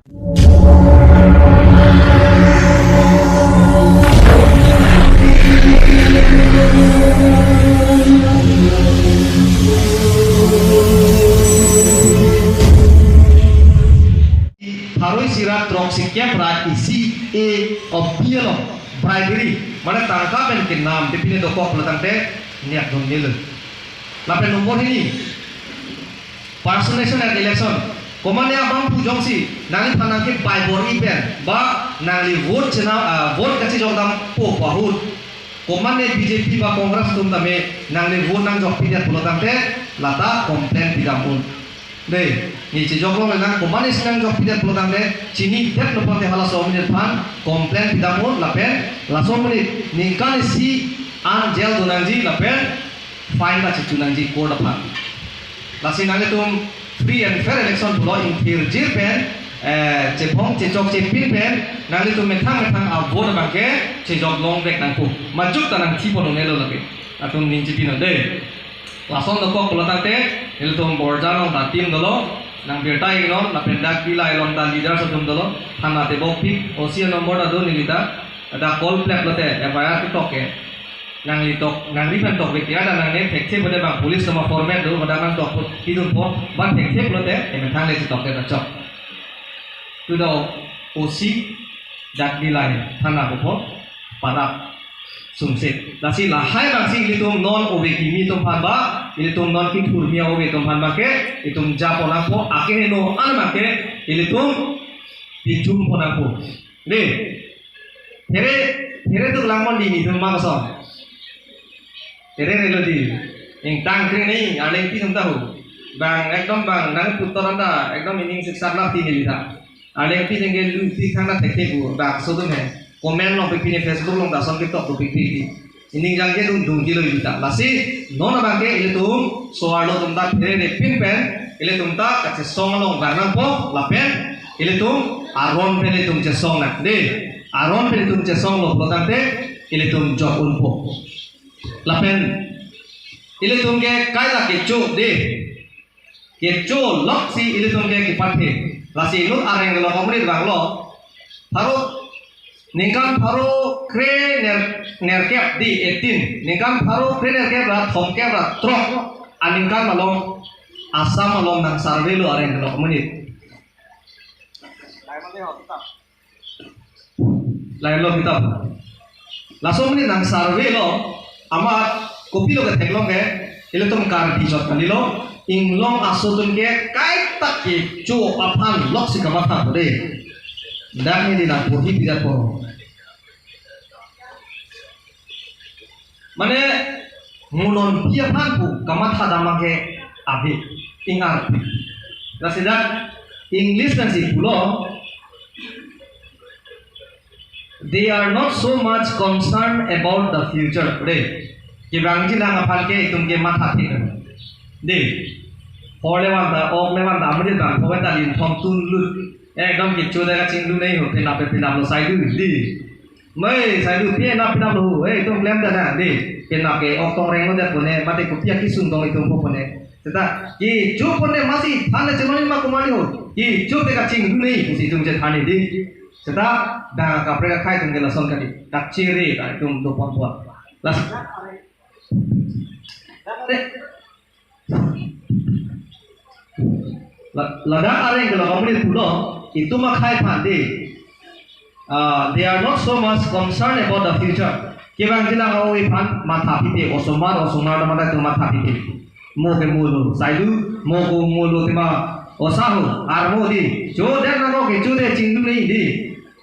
Harus sirat troksiknya berat isi of pielo bribery mana tangkap dan kenam tapi ini dokok pelatang teh niat dong nilu. Lapan nomor ini personation and election. Komanya abang pujong si nangi panangke by bori pen ba nangi vote chena vote kasi jong dam po bahut. Komanya BJP ba Kongres tum dame nangi vote nang jok pidat pelatang teh lata komplain pidampun. Deh, ni cijok lo memang komanya senang jok pidat pelatang teh cini pidat lo pun teh halas menit pan komplain pidampun lapen langsung menit ningkan si Angel Donanji lapen fine lah cicunanji court pan. Lasi nanti tum free and fair election pulau ingkir pen cepong cecok cepin pen nanti tum metang vote bangke cecok long break nangku majuk tanang tipo nongelo lagi atum ninci pino deh. Langsung dokok pelatang teh itu tum borjang nong tim dolo nang bertai non na pendak bila elon dan leader setum dolo hana te bokpi osia nomor ado nilita ada call plate lote FIR TikTok ke nang litok nang ripen tok beki ada nang ne tekse pada bang polis sama format do pada nang tok hidung po ban tekse lote emetang le TikTok ke cok tu do osi dak bila hana po pada sumsit lasi lahai bang sing litum non obeki mi tum pamba ilitum non ki turmia obe tum pamba ke itum japona po ake no an make ilitum bijum pona po de here tu langmon di ni tum maso here relo di ing tang kring ni aleng pi tum tahu bang ekdom bang nang putoranda ekdom ining siksa lapti ni lita aleng pi jengge lu pi khana tekte bu bak sodum he komen lo pipini Facebook lo dasan TikTok lo pipini ini jangke dung kilo kita lasi nona bangke itu soalo tumta pere pin pen ile tumta kace song lo garna po lapen ile tum aron pen tum ce song na de aron pen tum ce song lo potante ile tum jokun po lapen ile tum ke kaila ke cho de ke cho lok si ile tum ke kipathe lasi lut areng lo komri bang lo baru ningkan baru kre nerkep di 18 ningkan baru kre nerkep lah thomkep lah trok aningkan malong asam malong nang sarve lo areng lo menit lain lo kita langsung menit nang sarve lo amat kopi lo ke teklong ke ile tum kar di jot kali lo inglong asutun ke kai tak ke cu apan lok si kamata de dan ini nak purhi tidak poro. Mana mulon dia panpu kamata damage abi ingat. Nasidat English nasi pulo. They are not so much concerned about the future today. Kibangji nang apan ke itum ke mata tikan. De. Polewan da ok lewan da amri da powe da lin thom tun lut एकदम किच्चो देगा चिंगलू नहीं हो फिर नापे फिर नापलो साइडू दी मैं साइडू फिर नापे नापलो हो तुम लेम देना दी फिर नापे और तुम रेंगो दे पुने माते कुपिया किसुन दो itu पुने सेता कि जो पुने मासी थाने चमनी मा कुमानी हो कि जो देगा चिंगलू नहीं उसी तुम जे थाने दी सेता दा कापरे का खाई तुम के लसन करी तच्चेरे का तुम दो पन पुआ लस lada areng kalau kamu pulau itu makai pandi. They are not so much concerned about the future. Kibang jila kau ipan mata pipi osomar mana tu mata pipi. Mo ke mulu, saidu mo ko mulu tima osahu armo di. Jo dan namo ke jo de cingdu ni di.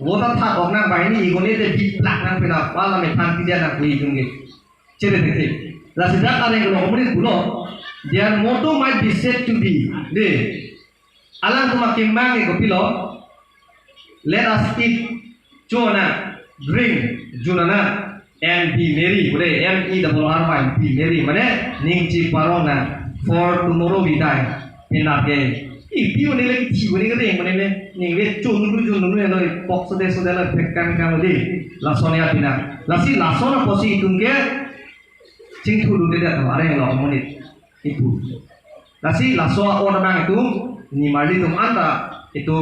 Wo ta thak ok nang bai ni igone de biplak nang pina pala me pan pidia nang kui jungge. Cere de. La sidak areng kalau kamu pulau, their motto might be said to be de. Alang kumakimbang iko pilo, let us eat chona, drink junana, and be merry. Bude MERRY be merry. Mane ningci parona for tomorrow we die. Pinake. Ipiu ni lagi ciu ni kering mane ne ningwe chunu ne no box de la pekkan kamudi. Lasonia pina. Lasi lasona posi itungke cingtu dulu dia tu areng lo menit itu. Lasi lasoa orang itu ni mali tum anda itu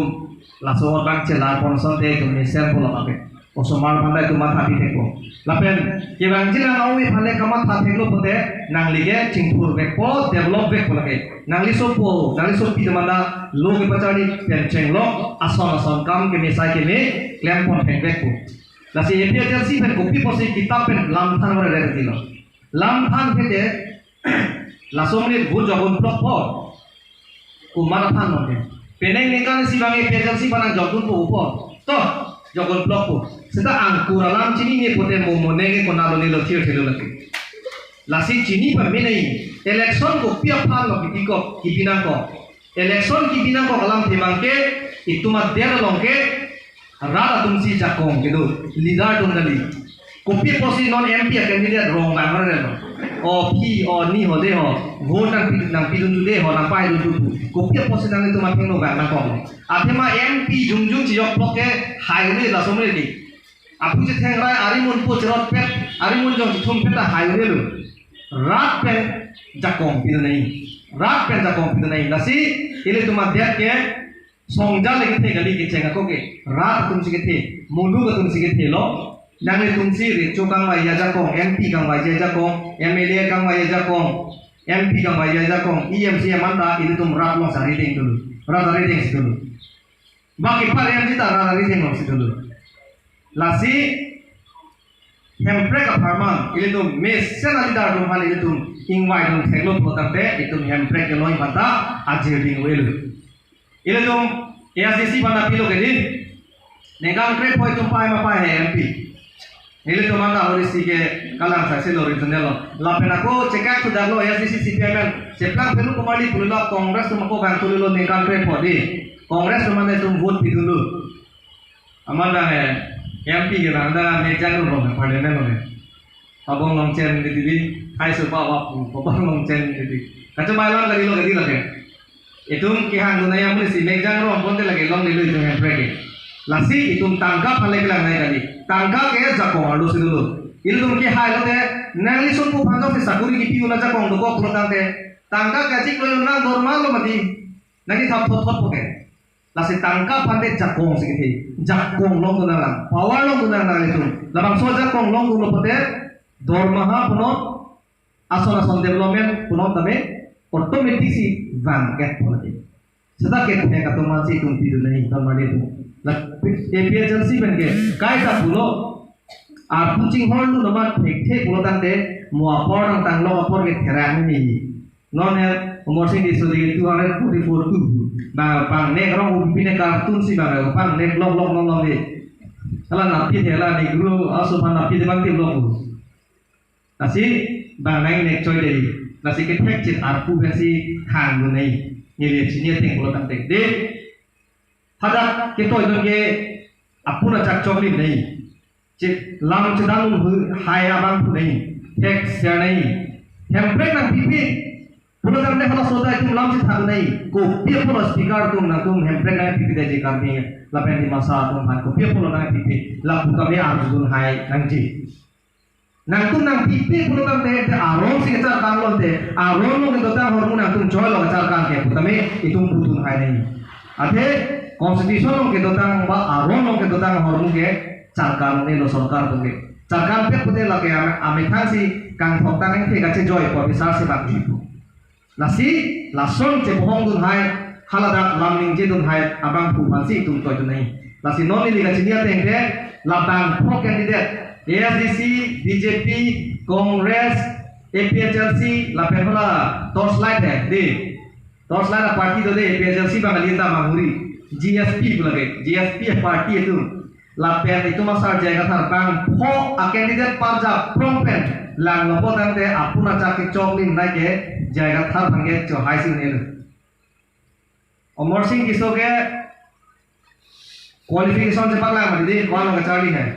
langsung orang celah konsul deh kemudian pola pakai osomar pandai itu mata di teko lapen kibang jilang awi pandai kamat hati lo pote nang lige cingpur beko develop beko lagi nang li sopo di mana lo ke pacari penceng lo ason kam ke misai ke me klem pon beko lasi epiatel si pen kopi posi kitab pen lam than ora re tilo lam than pete lasom ni bu jogon blok po kumara than no peneng ningkan si bang epiatel si panang jogun po upo to jogon blok po seta angkur alam cini ni pote momone ke konalo ni lo thier thelo lagi lasi cini par me nahi election ko pia phan lo kitiko kipinang ko election kipinang ko alam themang ke ituma der longke rada tumsi jakong gitu leader dongdali kopi posi non MP candidate wrong ba mare no o pi o ni ho de ho vote nang pidun ju de ho nang pai du kopi posi nang itu mapeng no ba na ko athema MP jungjung ci yok bloke highway la somre di apu je theng rai arimun po jerot pet arimun jong thum peta highway lu rat pen jakong pidun nai nasi ile tuma dia ke songja lagi थे गली के चेंगा को के रात तुम सिके थे मुंडू का तुम सिके थे लो नांगे तुम सी रिचो कांग वाया जाको MP कांग वाया जाको MLA कांग वाया जाको MP कांग वाया जाको EMC मंदा इधर तुम रात लो सारी देंग दulu रात सारी देंग सी dulu बाकी पर yang kita रात सारी देंग सी dulu lasi hempre ka farman ile tuh mesen ali dar tuh hal ile tuh ingwai tuh theglo potante itu hempre ke loi mata ajerding welu ile tuh ASDC banda pilo ke din negang kre poi tuh pai ma pai hai MP ile tuh manda orisi ke kalang sa selo original la pena ko cekak tu daglo ASDC CPM ceplang pelu kembali pulula kongres tuh mako bang tulilo negang kre poi kongres tuh manda tuh vote pi dulu amanda hai MP ke nanda mejang lo ne parlemen lo ne abong longchen di hai supa wap abong longchen di kaca mailan lagi lo ke itum kihan dunaya yang mulai si megang rom ponte lagi long nilu itu yang preke lasi itum tangkap hal lagi lang naik kali tangkap ke jakong alu si dulu itum ki hai lo te nangli sumpu panjang si sakuri ki piula jakong doko kurang te tangkap kacik lo yang nang normal lo mati nanti thap thot poke lasi tangkap pande jakong si kiti jakong long tunang lang power long tunang lang itum labang so jakong long tunang pote dormaha puno ason development puno tabe automatic si van get politi seta ke thne ka toma si tum pidu nahi tamale tu la agency ben ke kai ta pulo ar puching hol nu nama thek pulo tante mo apor tang lo apor ke therang ni non er morsing di sodi 244 tu ba pang ne rong upine kartun si ba pang ne log long ni sala napi thela ni guru aso pan napi de bang ti log nasi ba nai ne choi de nasi ke thek chit arpu versi hang du nei ni le chinia teng pulo tang tek de hada ke toy dong ke apuna chak chokli nei chit lam chidang hu hai abang pu nei thek se nei hembre nang pipi pulo tang ne hala soda tum lam chit thang nei ko pia pulo speaker tum na tum hembre nang pipi de je kami la pen di masa tum han ko pia pulo nang pipi la pu kami arjun hai nang ji nang tum nang pipi pulo tang te arong si kecar kang lo te arong lo ke dota hormon nang tum joy lo kecar kang ke putame itum putun hai nei ate constitution lo ke dota ba arong lo ke dota hormon ke charkar ne lo sarkar tum ke charkar pe pute la ke ame khang si kang thok tang ke ka che joy ko bisar se bak jitu lasi lason che bohong dun hai halada lamning je dun hai abang pu phansi tum toy dun nei lasi non ni ga chinia teng ke labang pro candidate ASDC, BJP, Congress, APHLC, la penhola torchlight है दे torchlight a party तो दे APHLC बंगालीता मांगुरी GSP बोलके GSP party itu la pen itu masar jaga tharbang pho a candidate parja prompt lang lobo tante apuna chaki choklin na ke jaga thar bhange cho high sin ne Amar Singh kisoge qualification se pagla mari de kwan ka charli hai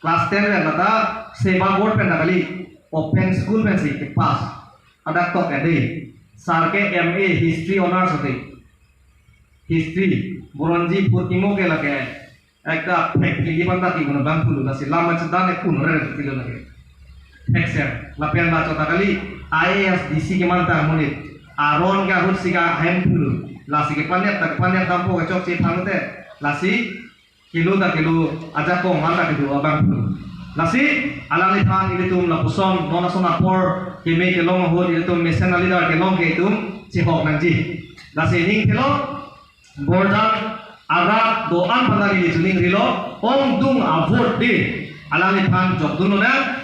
class 10 में बता सेवा बोर्ड पे नकली open school में सी के पास अडक तो कहते सार के MA हिस्ट्री ऑनर्स होते हिस्ट्री बुरंजी पुतिमो के लगे एक का फैक्ट्री की बंदा की गुना बंद फुलू ना सिला मचदा ने कुन रे किलो लगे एक्सेल लपेन ना चोता कली IAS DC के मानता मुनि आरोन का हुट सिका हेम फुलू lasi ke panyak tampo ke cok si panote lasi kilo ta kilo aja ko manda kidu abang lasi alang lipan ilitum la puson nona sona por kime ke long ho ilitum mesen alidar ke long ke itum si hok nangji lasi ning kilo bordan aga doan pandang ini tuning rilo om dung avot di alang lipan jok dulu na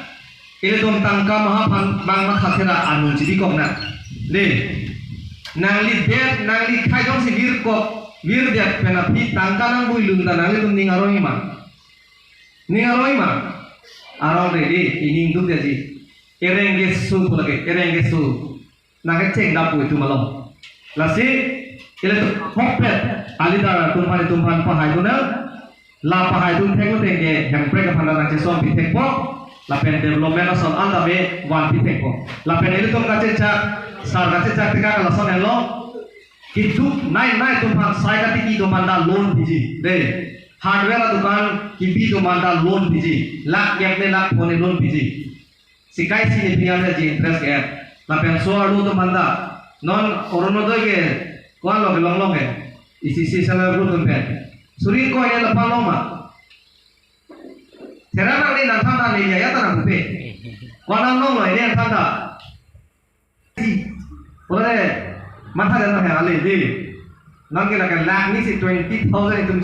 ilitum tangka mahapan bang makhatera anu jadi kok na di nangli bet nangli kaidong si vir kok vir dia penapi tangka nang bui lunda nangli tum ningaroi ma arong ready ini induk dia ji erenge sul lagi erenge sul nangke ceng dapu itu malam lasi ile hokpet alida tumpan pahai tu na la pahai tu thek tenge hempre ka phanda nang som pi thek po la pen development son anda be wan pi thek po la pen ile tum ka che cha sar ka che cha tika ka son elo kitu nai tumpan sai ka tiki tumanda loan biji de hardware dukan kibi tumanda loan biji lak yak ne lak phone loan biji sikai si ne pian ji interest ke la pen so alu tumanda non oronodo ke kuan lo long ke isi salah guru pen suri ko ya lepa loma terana ni nan thanda ni ya tanang pe kuan long lo ini thanda boleh mata dan hari ali di nang kira kan lak ni si 20,000 itu